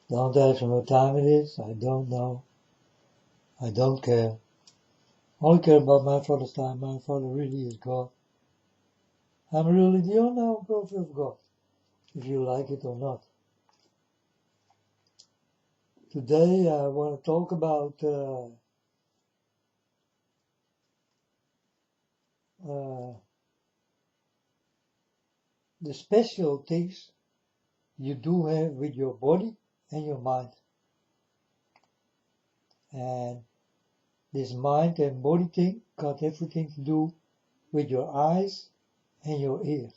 Don't ask me what time it is. I don't know. I don't care. I only care about my Father's time. My Father really is God. I'm really the unknown prophet of God, if you like it or not. Today I want to talk about the special things you do have with your body and your mind. And this mind and body thing got everything to do with your eyes and your ears.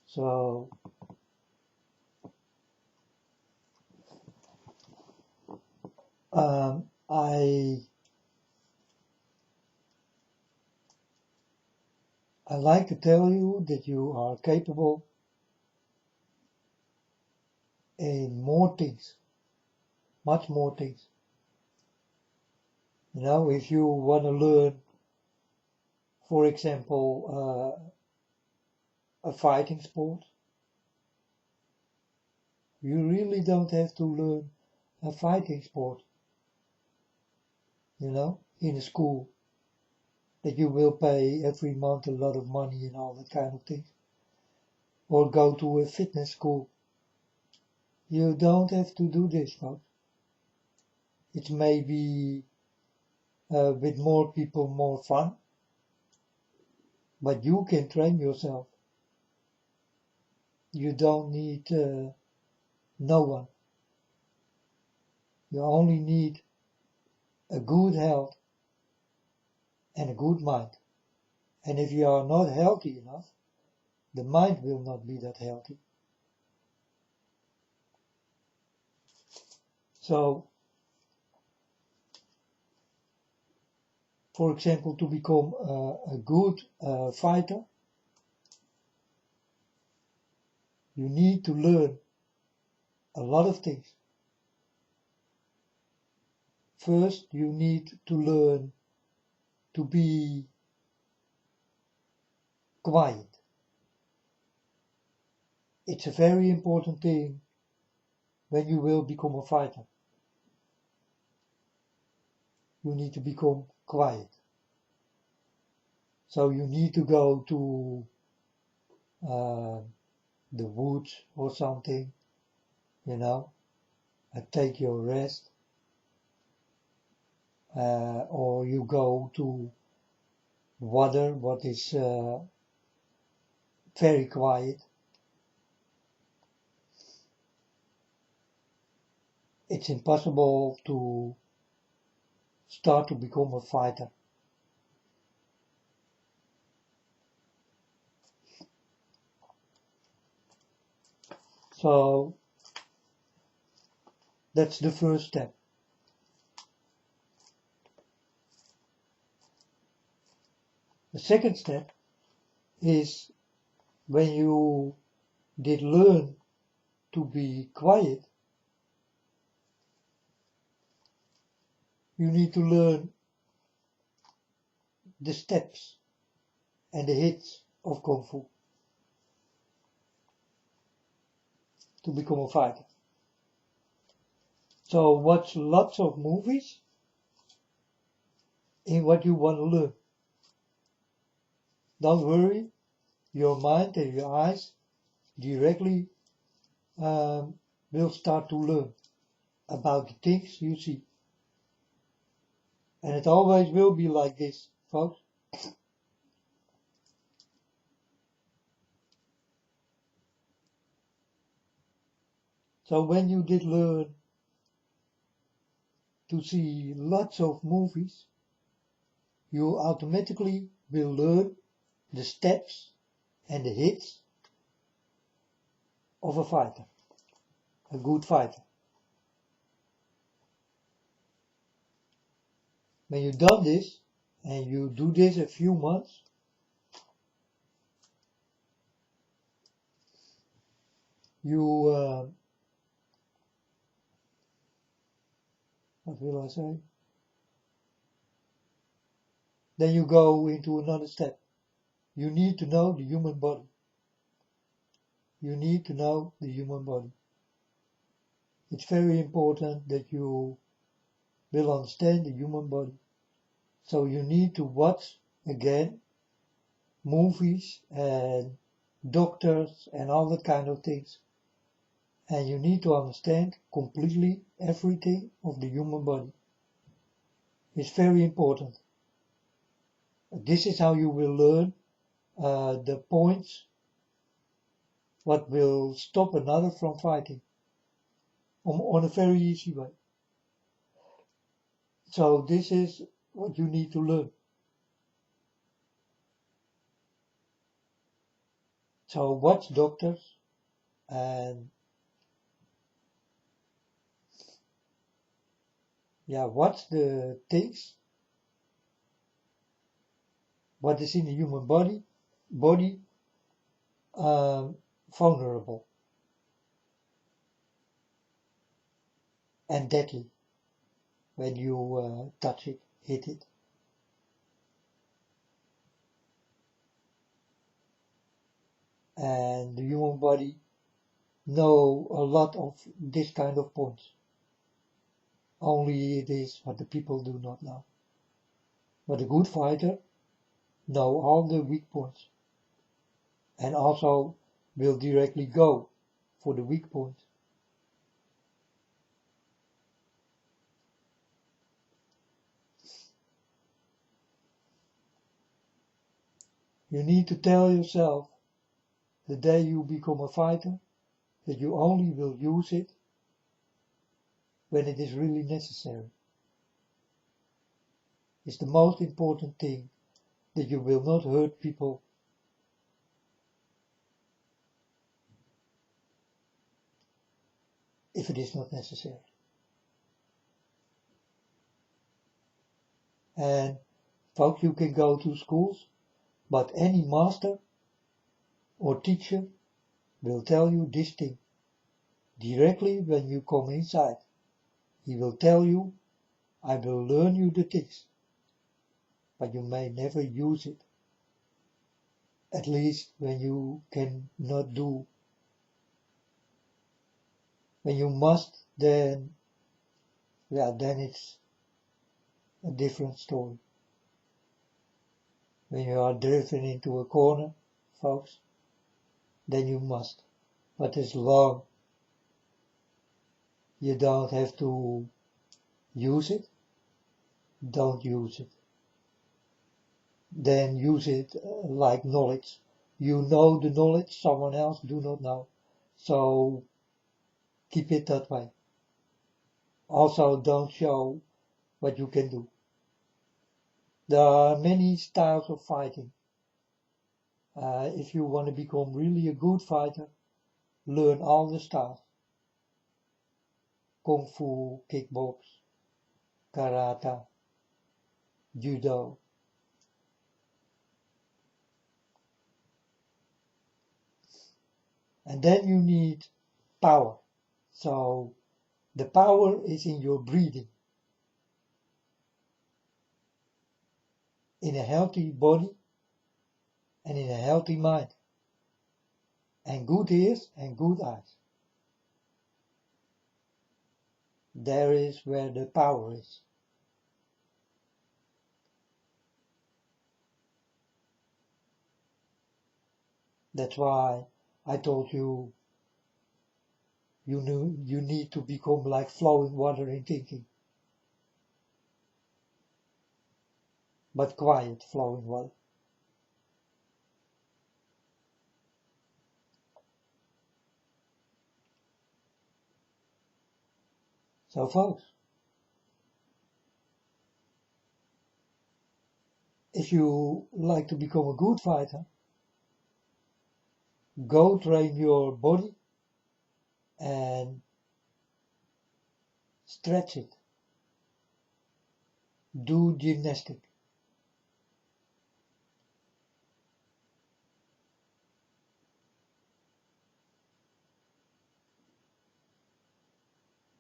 So I like to tell you that you are capable in more things, much more things. You know, if you want to learn, for example, a fighting sport, you really don't have to learn a fighting sport, you know, in a school that you will pay every month a lot of money and all that kind of things. Or go to a fitness school. You don't have to do this, folks. It's maybe with more people more fun, but you can train yourself. You don't need no one. You only need a good health and a good mind. And if you are not healthy enough, the mind will not be that healthy. So, for example, to become a good fighter, you need to learn a lot of things. First, you need to learn to be quiet. It's a very important thing when you will become a fighter. You need to become quiet. So you need to go to the woods or something, you know, and take your rest. Or you go to water, what is very quiet. It's impossible to start to become a fighter. So that's the first step. The second step is when you did learn to be quiet, you need to learn the steps and the hits of Kung Fu to become a fighter. So watch lots of movies in what you want to learn. Don't worry, your mind and your eyes directly will start to learn about the things you see. And it always will be like this, folks. So when you did learn to see lots of movies, you automatically will learn the steps and the hits of a fighter, a good fighter. When you've done this, and you do this a few months, you, what will I say? Then you go into another step. You need to know the human body. You need to know the human body. It's very important that you will understand the human body. So you need to watch again movies and doctors and all that kind of things. And you need to understand completely everything of the human body. It's very important. This is how you will learn the points what will stop another from fighting on a very easy way. So this is what you need to learn. So watch doctors and watch the things what is in the human body vulnerable and deadly when you touch it, hit it. And the human body know a lot of this kind of points. Only it is what the people do not know. But a good fighter know all the weak points and also will directly go for the weak point. You need to tell yourself the day you become a fighter that you only will use it when it is really necessary. It's the most important thing that you will not hurt people if it is not necessary. And folks, you can go to schools, but any master or teacher will tell you this thing directly when you come inside. He will tell you, I will learn you the things, but you may never use it. At least when you cannot do. When you must, then it's a different story. When you are driven into a corner, folks, then you must. But as long you don't have to use it, don't use it. Then use it like knowledge. You know the knowledge, someone else do not know. So keep it that way. Also don't show what you can do. There are many styles of fighting. If you want to become really a good fighter, learn all the styles. Kung Fu, Kickbox, Karate, Judo. And then you need power. So the power is in your breathing. In a healthy body and in a healthy mind. And good ears and good eyes. There is where the power is. That's why I told you you need to become like flowing water in thinking. But quiet flowing water. So folks, if you like to become a good fighter, go train your body and stretch it. Do gymnastics.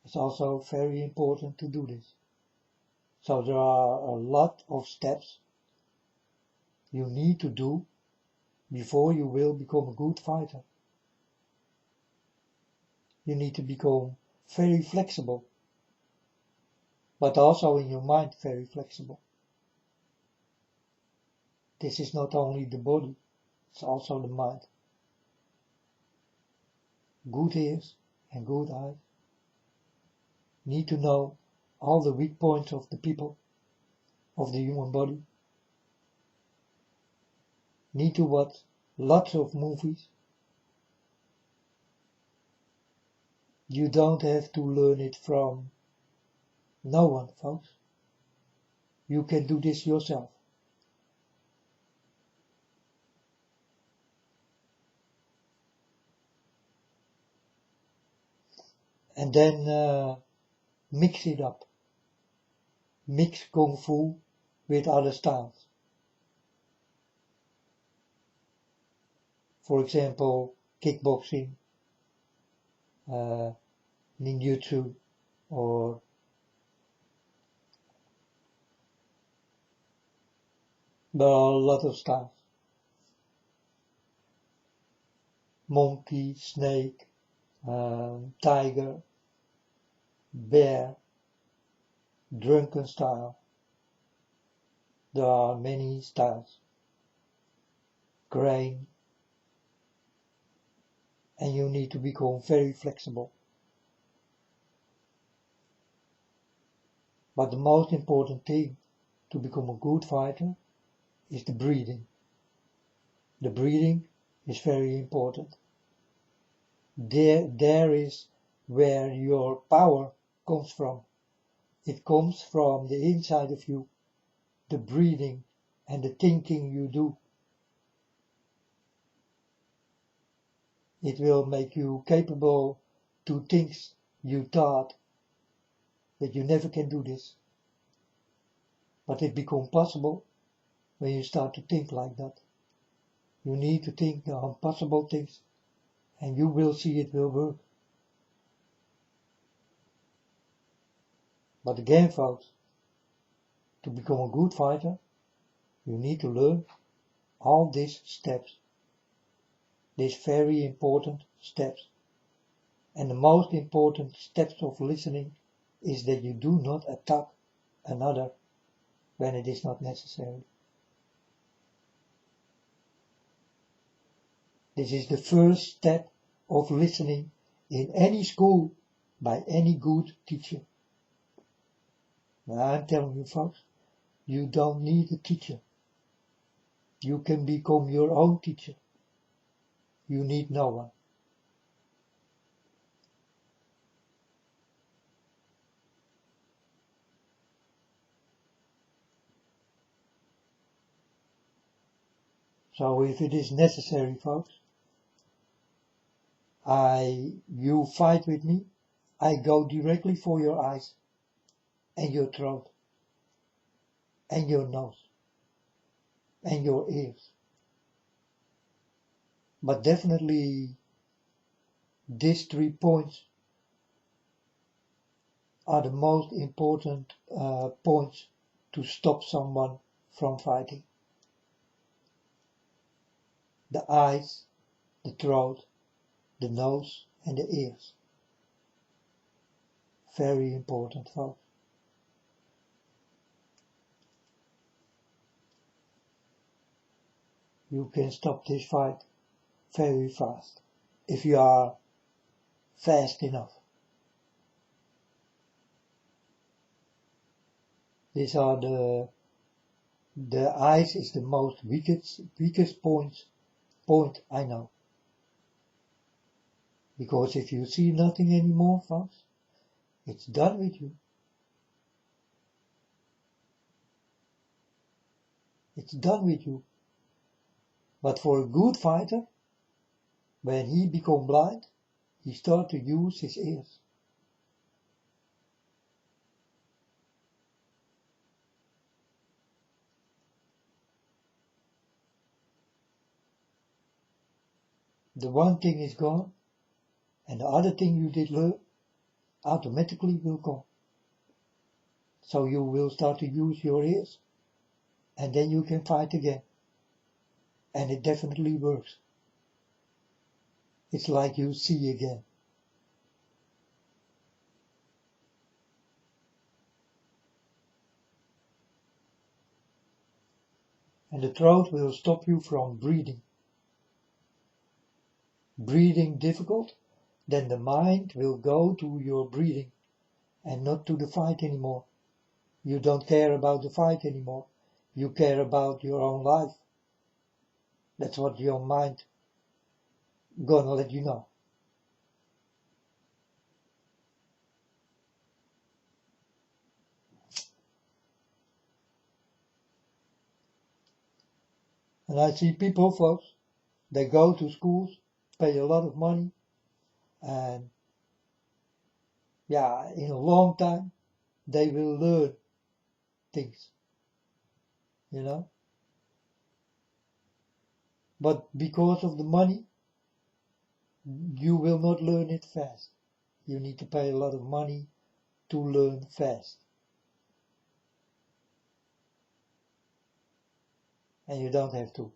It's also very important to do this. So there are a lot of steps you need to do before you will become a good fighter. You need to become very flexible, but also in your mind very flexible. This is not only the body, it's also the mind. Good ears and good eyes. Need to know all the weak points of the people, of the human body. Need to watch lots of movies. You don't have to learn it from no one, folks. You can do this yourself. And then mix it up. Mix Kung Fu with other styles. For example, kickboxing, ninjutsu, or there are a lot of styles. Monkey, snake, tiger, bear, drunken style. There are many styles. Crane. And you need to become very flexible. But the most important thing to become a good fighter is the breathing. The breathing is very important. There is where your power comes from. It comes from the inside of you, the breathing and the thinking you do. It will make you capable to things you thought that you never can do this. But it becomes possible when you start to think like that. You need to think the impossible things, and you will see it will work. But again, folks, to become a good fighter, you need to learn all these steps. These very important steps. And the most important steps of listening is that you do not attack another when it is not necessary. This is the first step of listening in any school by any good teacher. Now I'm telling you folks, you don't need a teacher. You can become your own teacher. You need no one. So if it is necessary, folks, you fight with me, I go directly for your eyes and your throat and your nose and your ears. But definitely these 3 points are the most important points to stop someone from fighting. The eyes, the throat, the nose and the ears. Very important, folks. You can stop this fight very fast if you are fast enough. These are the eyes is the most weakest point I know. Because if you see nothing anymore, folks, it's done with you. It's done with you. But for a good fighter, when he become blind, he start to use his ears. The one thing is gone, and the other thing you did learn automatically will come. So you will start to use your ears, and then you can fight again. And it definitely works. It's like you see again. and the throat will stop you from breathing. Breathing difficult, then the mind will go to your breathing and not to the fight anymore. You don't care about the fight anymore. You care about your own life. That's what your mind gonna let you know. And I see people, folks, they go to schools, pay a lot of money, and yeah, in a long time, they will learn things, you know. But because of the money, you will not learn it fast. You need to pay a lot of money to learn fast. And you don't have to.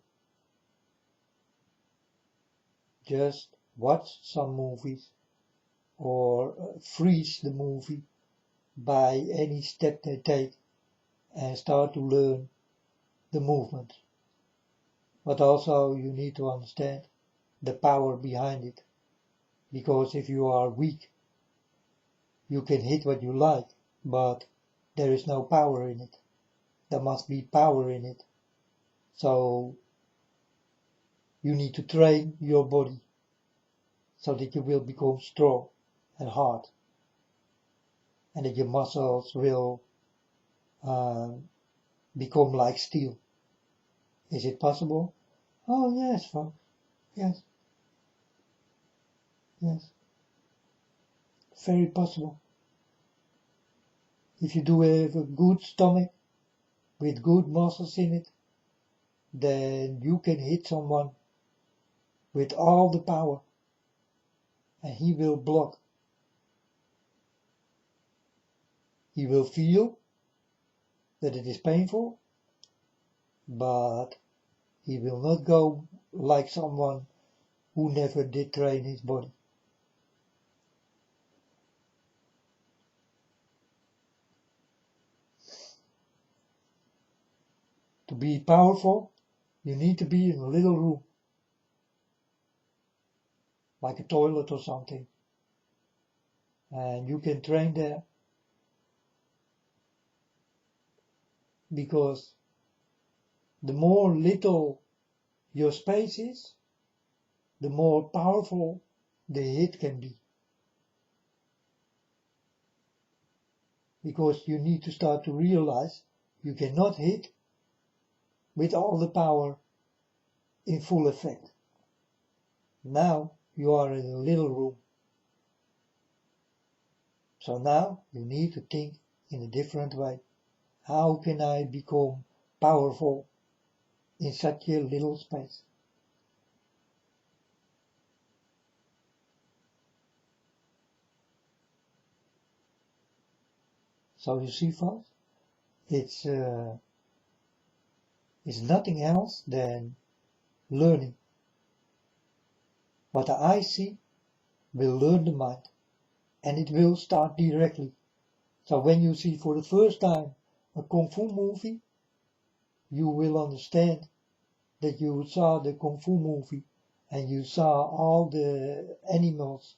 Just watch some movies or freeze the movie by any step they take and start to learn the movement. But also you need to understand the power behind it. Because if you are weak, you can hit what you like, but there is no power in it. There must be power in it. So you need to train your body so that you will become strong and hard, and that your muscles will become like steel. Is it possible? Oh yes, folks. Yes. Yes. Very possible. If you do have a good stomach with good muscles in it, then you can hit someone with all the power and he will block. He will feel that it is painful, but he will not go like someone who never did train his body. To be powerful, you need to be in a little room, like a toilet or something, and you can train there, because the more little your space is, the more powerful the hit can be. Because you need to start to realize you cannot hit with all the power in full effect. Now you are in a little room. So now you need to think in a different way. How can I become powerful in such a little space? So you see, folks, it's nothing else than learning. What the eye see will learn the mind, and it will start directly. So when you see for the first time a Kung Fu movie, you will understand that you saw the Kung Fu movie and you saw all the animals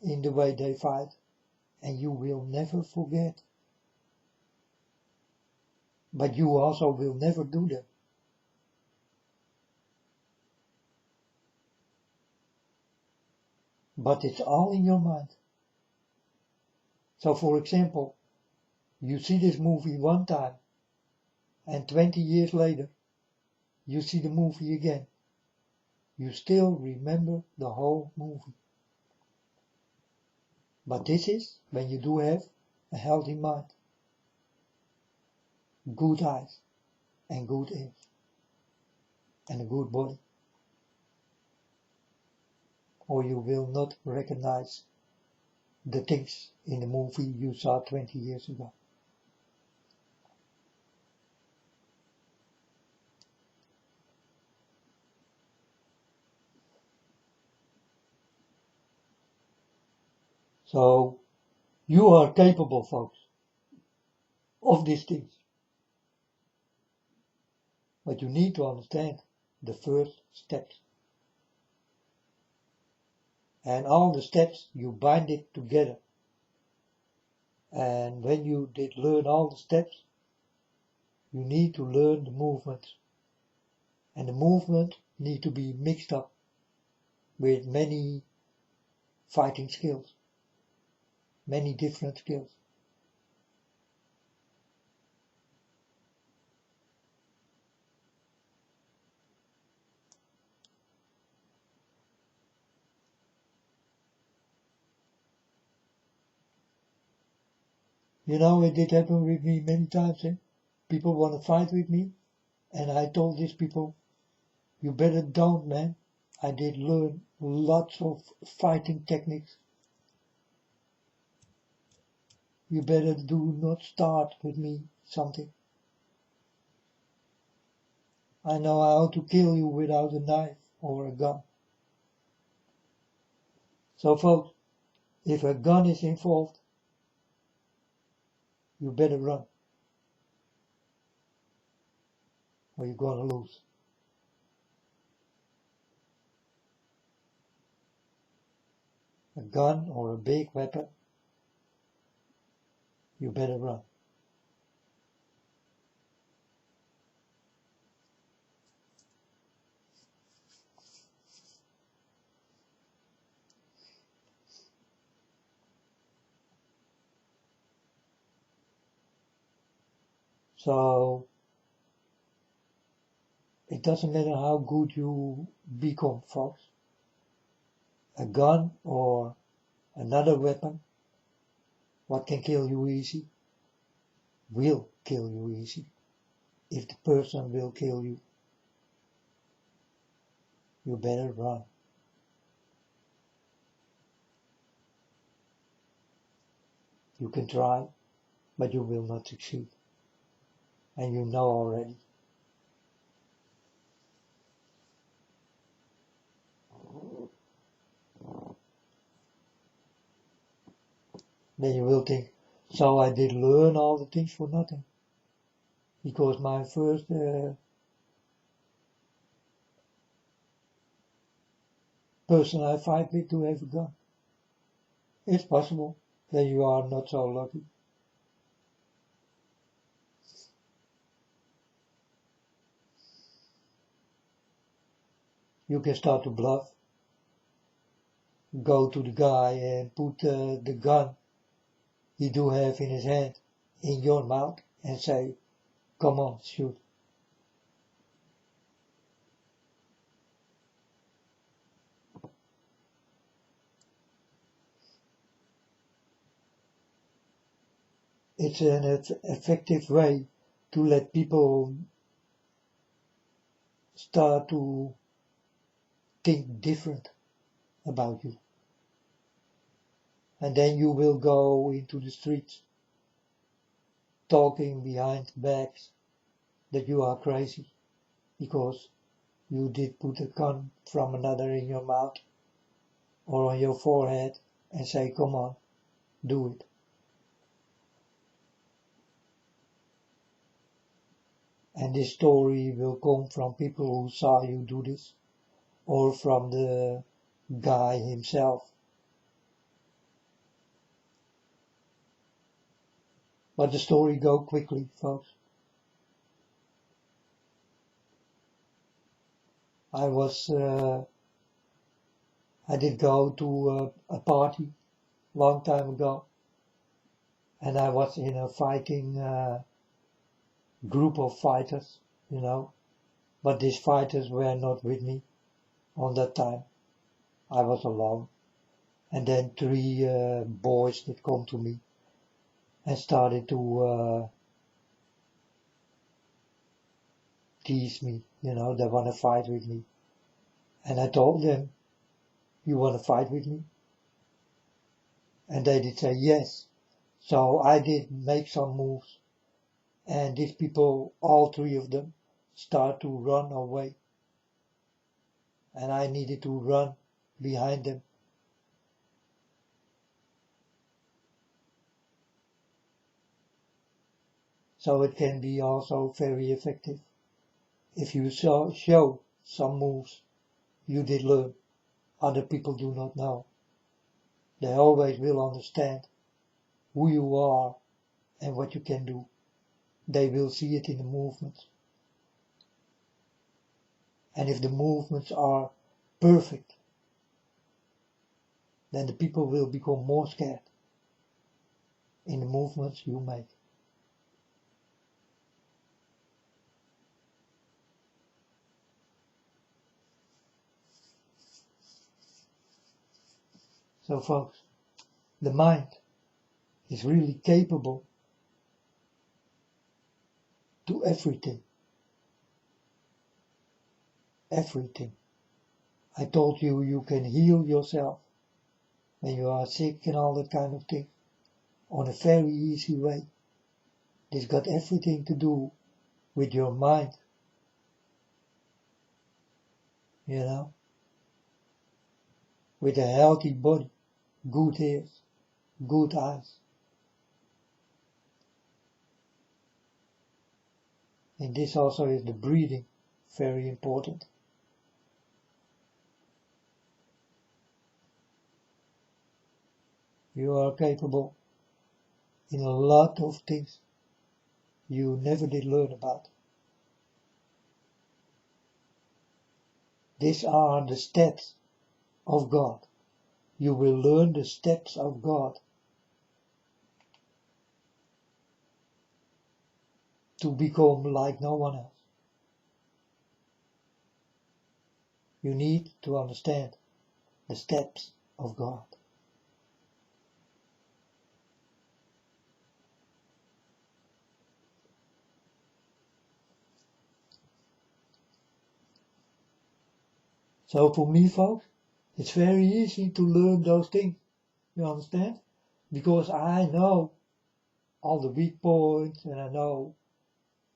in the way they fight, and you will never forget. But you also will never do that. But it's all in your mind. So for example, you see this movie one time, and 20 years later, you see the movie again. You still remember the whole movie. But this is when you do have a healthy mind, good eyes, and good ears, and a good body. Or you will not recognize the things in the movie you saw 20 years ago. So you are capable, folks, of these things. But you need to understand the first steps. And all the steps, you bind it together. And when you did learn all the steps, you need to learn the movements. And the movement need to be mixed up with many fighting skills, many different skills. You know, it did happen with me many times. People want to fight with me, and I told these people, you better don't, man. I did learn lots of fighting techniques. You better do not start with me something. I know how to kill you without a knife or a gun. So folks, if a gun is involved, you better run, or you're gonna lose. A gun or a big weapon, you better run. So it doesn't matter how good you become, folks. A gun or another weapon, what can kill you easy, will kill you easy. If the person will kill you, you better run. You can try, but you will not succeed. And you know already. Then you will think, so I did learn all the things for nothing. Because my first person I fight with to have a gun. It's possible that you are not so lucky. You can start to bluff. Go to the guy and put the gun he do have in his hand in your mouth and say, come on, shoot. It's an effective way to let people start to think different about you. And then you will go into the streets talking behind backs that you are crazy because you did put a gun from another in your mouth or on your forehead and say, come on, do it. And this story will come from people who saw you do this or from the guy himself. But the story goes quickly, folks. I did go to a party long time ago, and I was in a fighting group of fighters, you know, but these fighters were not with me on that time. I was alone. And then three boys that come to me and started to tease me, you know, they want to fight with me. And I told them, you want to fight with me? And they did say yes. So I did make some moves, and these people, all three of them, start to run away. And I needed to run behind them. So it can be also very effective. if you show some moves you did learn, other people do not know, they always will understand who you are and what you can do. They will see it in the movements. And if the movements are perfect, then the people will become more scared in the movements you make. So folks, the mind is really capable to everything. Everything. I told you you can heal yourself when you are sick and all that kind of thing on a very easy way. This got everything to do with your mind. You know? With a healthy body, good ears, good eyes. And this also is the breathing, very important. You are capable in a lot of things you never did learn about. These are the steps of God. You will learn the steps of God to become like no one else. You need to understand the steps of God. So for me, folks, it's very easy to learn those things. You understand? Because I know all the weak points and I know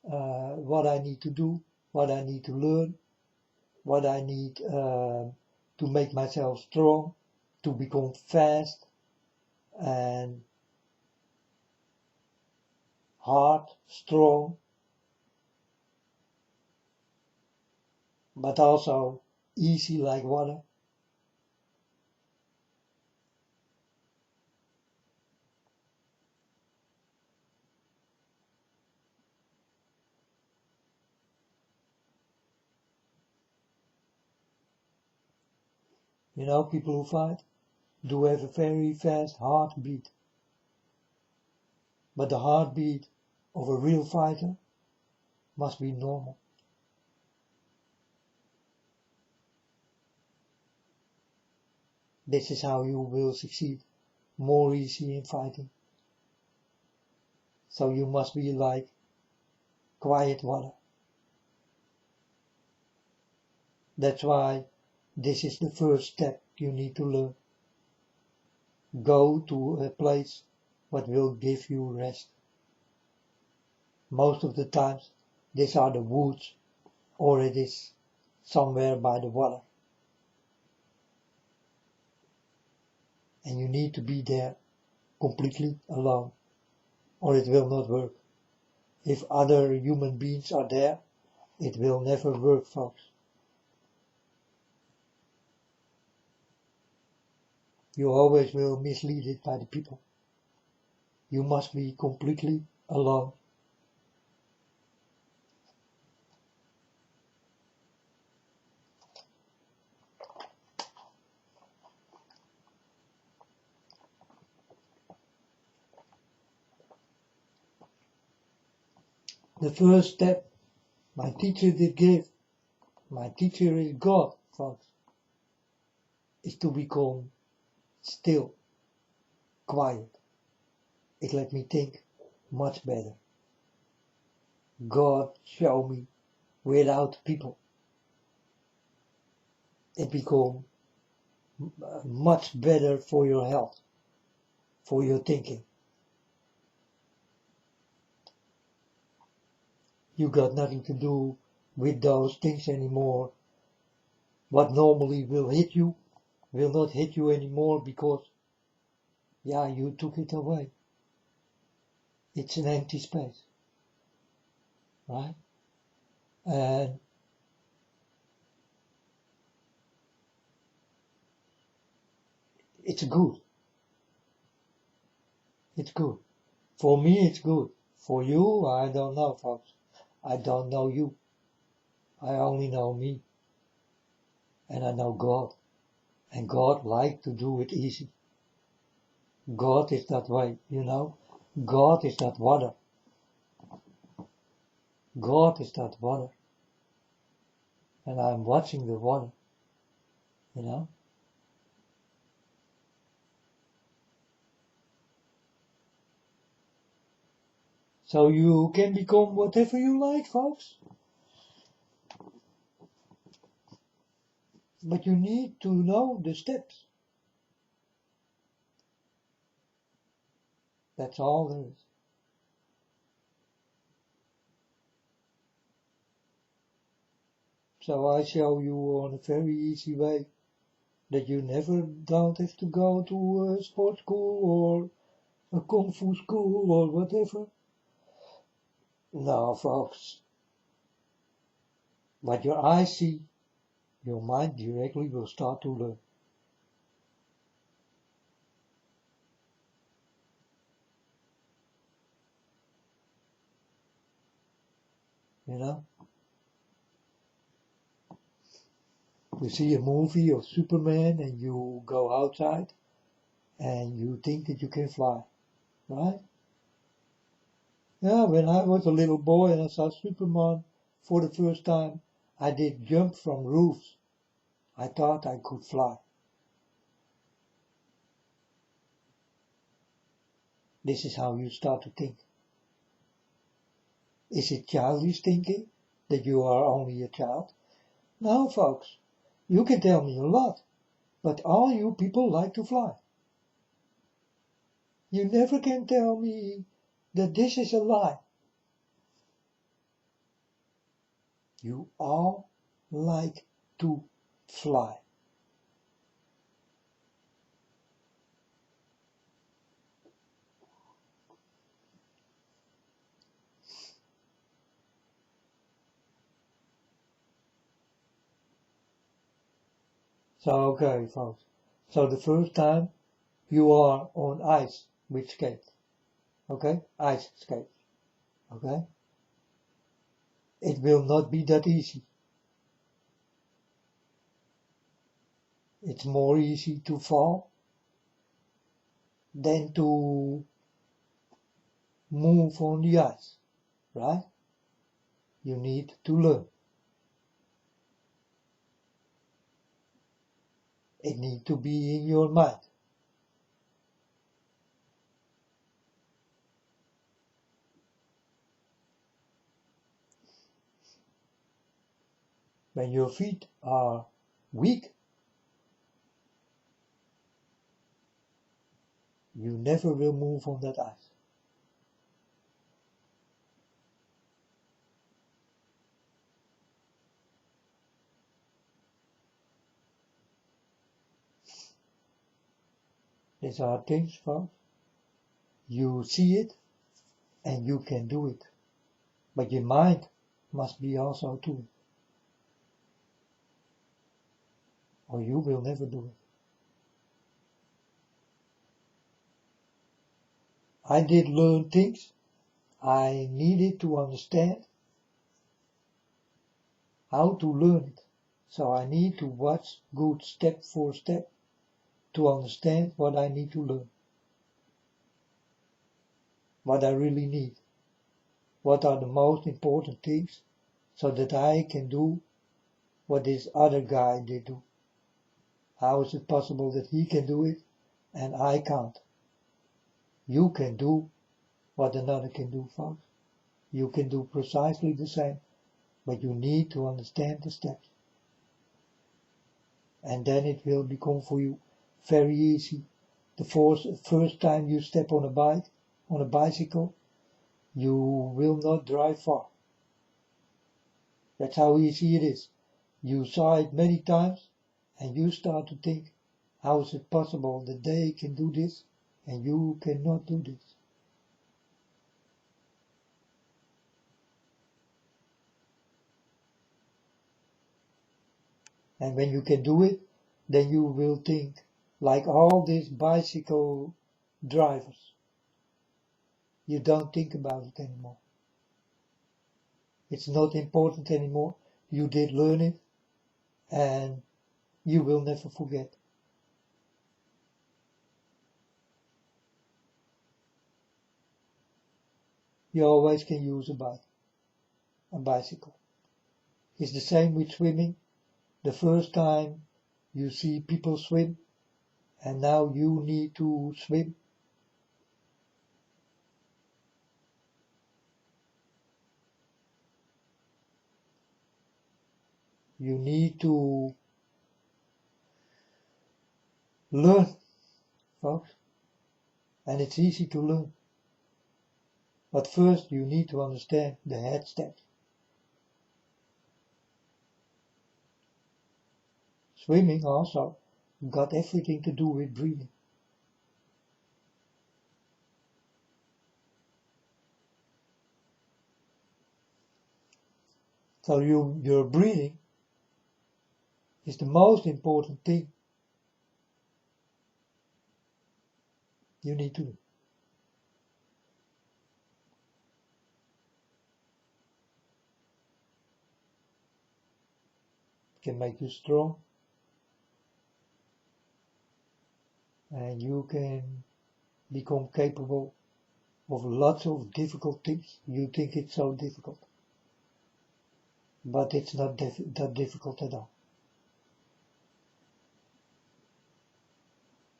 what I need to do, what I need to learn, what I need to make myself strong, to become fast and hard, strong, but also easy like water. You know, people who fight do have a very fast heartbeat. But the heartbeat of a real fighter must be normal. This is how you will succeed more easy in fighting. So you must be like quiet water. That's why this is the first step you need to learn. Go to a place what will give you rest. Most of the times these are the woods or it is somewhere by the water. And you need to be there completely alone or it will not work. If other human beings are there, it will never work, folks. You always will mislead it by the people. You must be completely alone. The first step my teacher did give, my teacher is God, folks, is to become still, quiet. It let me think much better. God showed me without people. It become much better for your health, for your thinking. You got nothing to do with those things anymore. What normally will hit you will not hit you anymore because, yeah, you took it away. It's an empty space, right? And It's good. It's good. For me, it's good. For you, I don't know, folks. I don't know you. I only know me. And I know God. And God likes to do it easy. God is that way, you know. God is that water. God is that water. And I'm watching the water, you know. So you can become whatever you like, folks. But you need to know the steps. That's all there is. So I show you on a very easy way that you never don't have to go to a sports school or a kung fu school or whatever. No, folks. What your eyes see, your mind directly will start to learn. You know? You see a movie of Superman and you go outside and you think that you can fly, right? Yeah, when I was a little boy and I saw Superman for the first time, I did jump from roofs. I thought I could fly. This is how you start to think. Is it childish thinking that you are only a child? No, folks, you can tell me a lot, but all you people like to fly. You never can tell me that this is a lie. You all like to fly. So, okay, folks. So the first time you are on ice with skates. Okay? Ice skates. Okay? It will not be that easy. It's more easy to fall than to move on the ice. Right? You need to learn. It needs to be in your mind. When your feet are weak, you never will move on that ice. These are things, folks. You see it and you can do it. But your mind must be also to it. Or you will never do it. I did learn things I needed to understand how to learn it. So I need to watch good step for step to understand what I need to learn. What I really need. What are the most important things so that I can do what this other guy did do. How is it possible that he can do it and I can't? You can do what another can do, folks. You can do precisely the same, but you need to understand the steps. And then it will become for you very easy. The first time you step on a bicycle, you will not drive far. That's how easy it is. You saw it many times and you start to think, how is it possible that they can do this and you cannot do this? And when you can do it, then you will think, like all these bicycle drivers. You don't think about it anymore. It's not important anymore. You did learn it, and you will never forget. You always can use a bicycle. It's the same with swimming. The first time you see people swim, and now you need to swim. You need to learn, folks. And it's easy to learn. But first you need to understand the head steps. Swimming also got everything to do with breathing. So your breathing is the most important thing you need to do. It can make you strong, and you can become capable of lots of difficult things. You think it's so difficult, but it's not that difficult at all.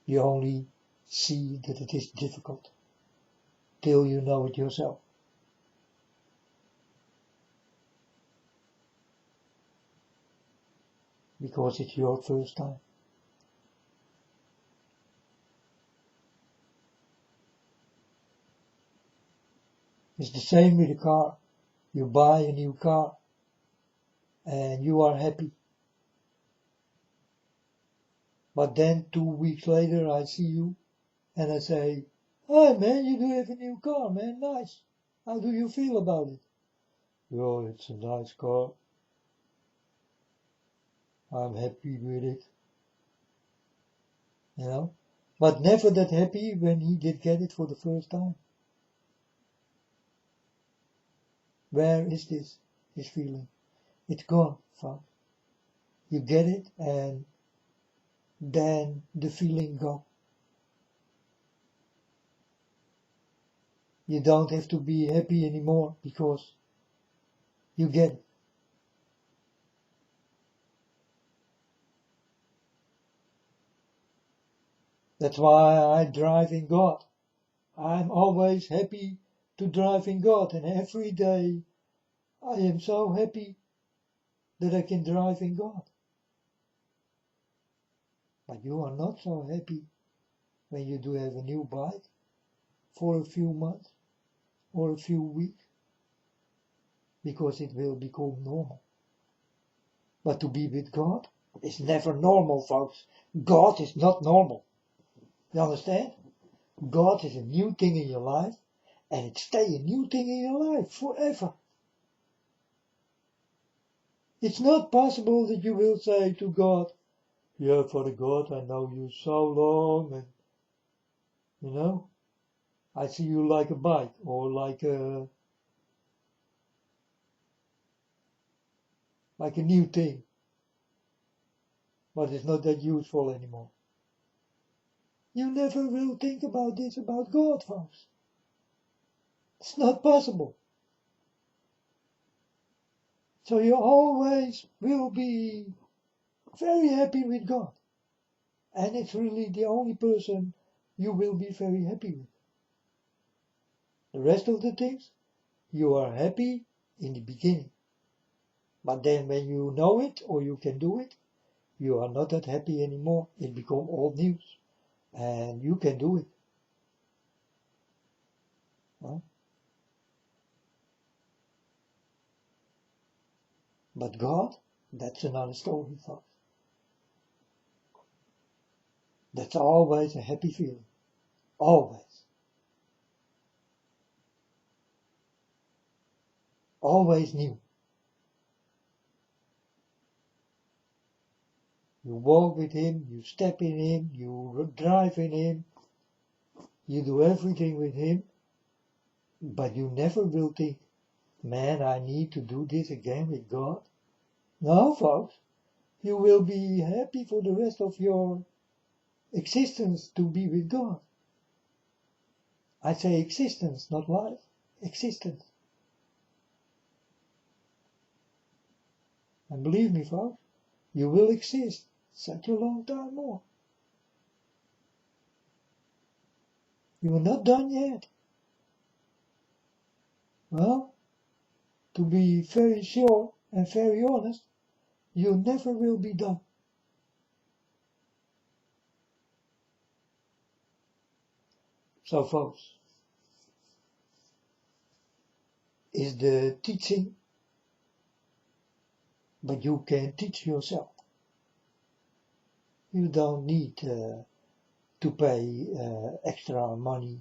You only see that it is difficult till you know it yourself. Because it's your first time. It's the same with a car. You buy a new car and you are happy. But then 2 weeks later I see you and I say, "Hey man, you do have a new car, man, nice. How do you feel about it?" "Oh, it's a nice car. I'm happy with it." You know? But never that happy when he did get it for the first time. Where is this feeling? It's gone, folks. You get it and then the feeling goes. You don't have to be happy anymore because you get it. That's why I drive in God. I'm always happy to drive in God, and every day I am so happy that I can drive in God. But you are not so happy when you do have a new bike for a few months or a few weeks, because it will become normal. But to be with God is never normal, folks. God is not normal. You understand? God is a new thing in your life, and it stays a new thing in your life forever. It's not possible that you will say to God, "Yeah, Father God, I know you so long, and you know, I see you like a bike or like a new thing, but it's not that useful anymore." You never will think about this about God, folks. It's not possible. So you always will be very happy with God. And it's really the only person you will be very happy with. The rest of the things, you are happy in the beginning. But then when you know it or you can do it, you are not that happy anymore. It becomes old news. And you can do it. Huh? But God, that's another story, folks. That's always a happy feeling. Always. Always new. You walk with him, you step in him, you drive in him, you do everything with him, but you never will think, man, I need to do this again with God. No, folks, you will be happy for the rest of your existence to be with God. I say existence, not life. Existence. And believe me, folks, you will exist such a long time more. You are not done yet. Well, to be very sure and very honest, you never will be done. So, folks, is the teaching, but you can teach yourself. You don't need to pay extra money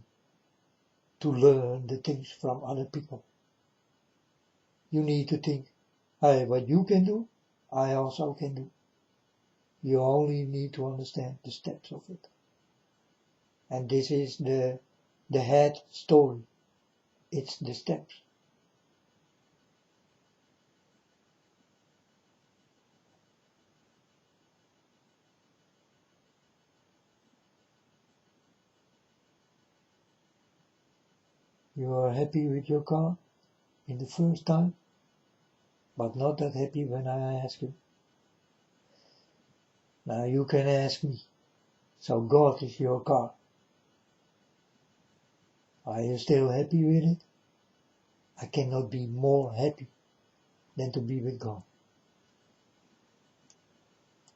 to learn the things from other people. You need to think, hey, what you can do, I also can do. You only need to understand the steps of it. And this is the head story. It's the steps. You are happy with your car in the first time, but not that happy when I ask you. Now you can ask me, so God is your car. Are you still happy with it? I cannot be more happy than to be with God.